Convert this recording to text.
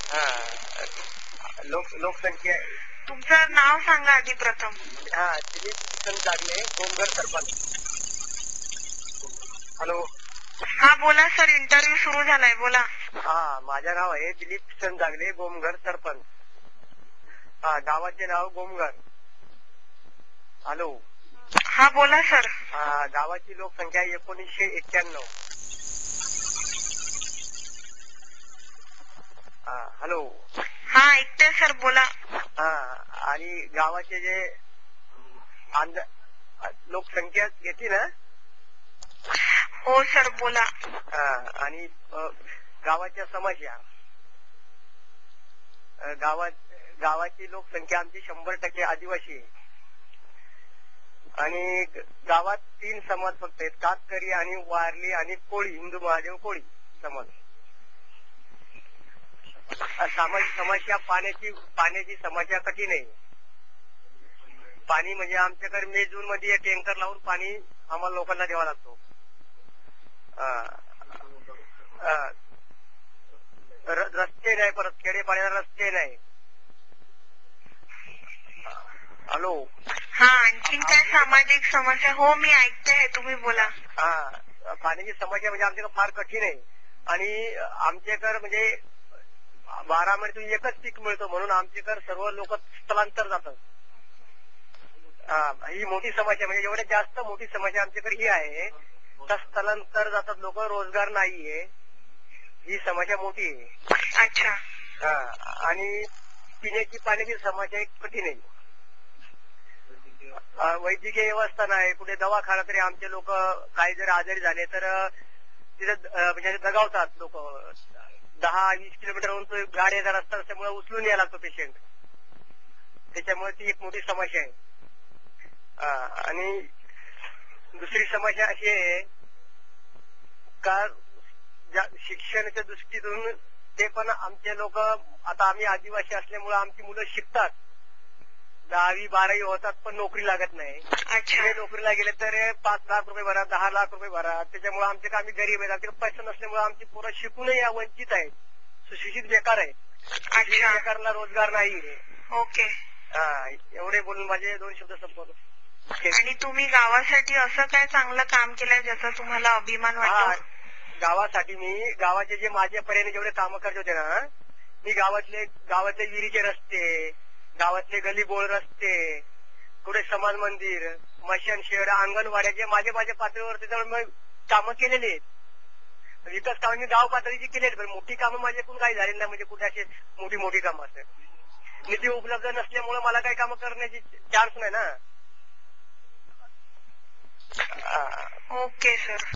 हा लोकसंख्या तुमचं नाव सांगा आधी प्रथम. हा दिलीप किसन जागले, गोमघर सरपंच. हॅलो. हा बोला सर, इंटरव्ह्यू सुरू झालाय, बोला. हा माझं नाव आहे दिलीप किसन जागले, गोमघर सरपंच. हा गावाचे नाव गोमघर. हॅलो. हा बोला सर. गावाची लोकसंख्या 1991. हॅलो. हा ऐकते सर, बोला. आणि गावाचे जे लोकसंख्या घेतली ना. हो सर, बोला. आणि गावाच्या समस्या. गावाची लोकसंख्या आमची 100% आदिवासी आहे. आणि गावात 3 समाज फक्त आहेत, कातकरी आणि वारली आणि कोळी, हिंदू महादेव कोळी समाज. सामाजिक समस्या पाण्याची समस्या कठीण आहे. पाणी म्हणजे आमच्याकडे मे जून मध्ये टँकर लावून पाणी आम्हाला लोकांना द्यावा लागतो. रस्ते नाही, परत खेडेपाड्याला रस्ते नाही. हॅलो. हा आणखीन काय सामाजिक समस्या? हो मी ऐकते, तुम्ही बोला. पाण्याची समस्या म्हणजे आमच्याकडे फार कठीण आहे. आणि आमच्याकडे म्हणजे 12 महिन्यातून एकच पीक मिळतो, म्हणून आमच्याकडे सर्व लोक स्थलांतर जातात. ही मोठी समस्या, म्हणजे एवढ्यात जास्त मोठी समस्या आमच्याकडे ही आहे. स्थलांतर जातात लोक, रोजगार नाहीये, ही समस्या मोठी आहे. अच्छा. आणि पिण्याची पाण्याची समस्या एक कठीण आहे. वैद्यकीय व्यवस्था नाही, कुठे दवाखाना तरी आमचे लोक काही जर आजारी झाले तर तिथे म्हणजे दगावतात लोक. 10-20 किलोमीटरवरून गाडी येणार रस्ता असल्यामुळे उचलून यायला लागतो पेशंट. त्याच्यामुळे ती एक मोठी समस्या आहे. आणि दुसरी समस्या अशी आहे का शिक्षणाच्या दृष्टीतून ते पण आमचे लोक, आता आम्ही आदिवासी असल्यामुळे आमची मुलं शिकतात, 10वी 12वी होतात, पण नोकरी लागत नाही. अच्छा. नोकरीला गेले तर 5 लाख रुपये भरा, 10 लाख रुपये भरा. त्याच्यामुळे आमच्याकडे आम्ही गरीब आहेत, आमच्याकडे पैसा नसल्यामुळे आमची पोरं शिकूनही वंचित आहेत, सुशिक्षित बेकार आहेत. बेकारला रोजगार नाही. ओके. एवढे बोलून माझे 2 शब्द संपवतो. आणि तुम्ही गावासाठी असं काय चांगलं काम केलंय ज्याचा तुम्हाला अभिमान वाटतो? गावासाठी मी गावाचे जे माझ्यापर्यंत जेवढे कामं करत होते ना, मी गावातले विहिरीचे रस्ते, गावातले गलीबोळ रस्ते, कुठे समाज मंदिर, मशान शेड, अंगणवाड्याचे माझ्या पातळीवर त्याच्यामुळे कामं केलेली आहेत. विकास कामांनी गाव पातळीची केली आहेत, पण मोठी कामं माझ्याकडून काही झालेली नाही. म्हणजे कुठे असे मोठी कामं असतात, निधी उपलब्ध नसल्यामुळे मला काही कामं करण्याची चान्स नाही ना. Okay sir.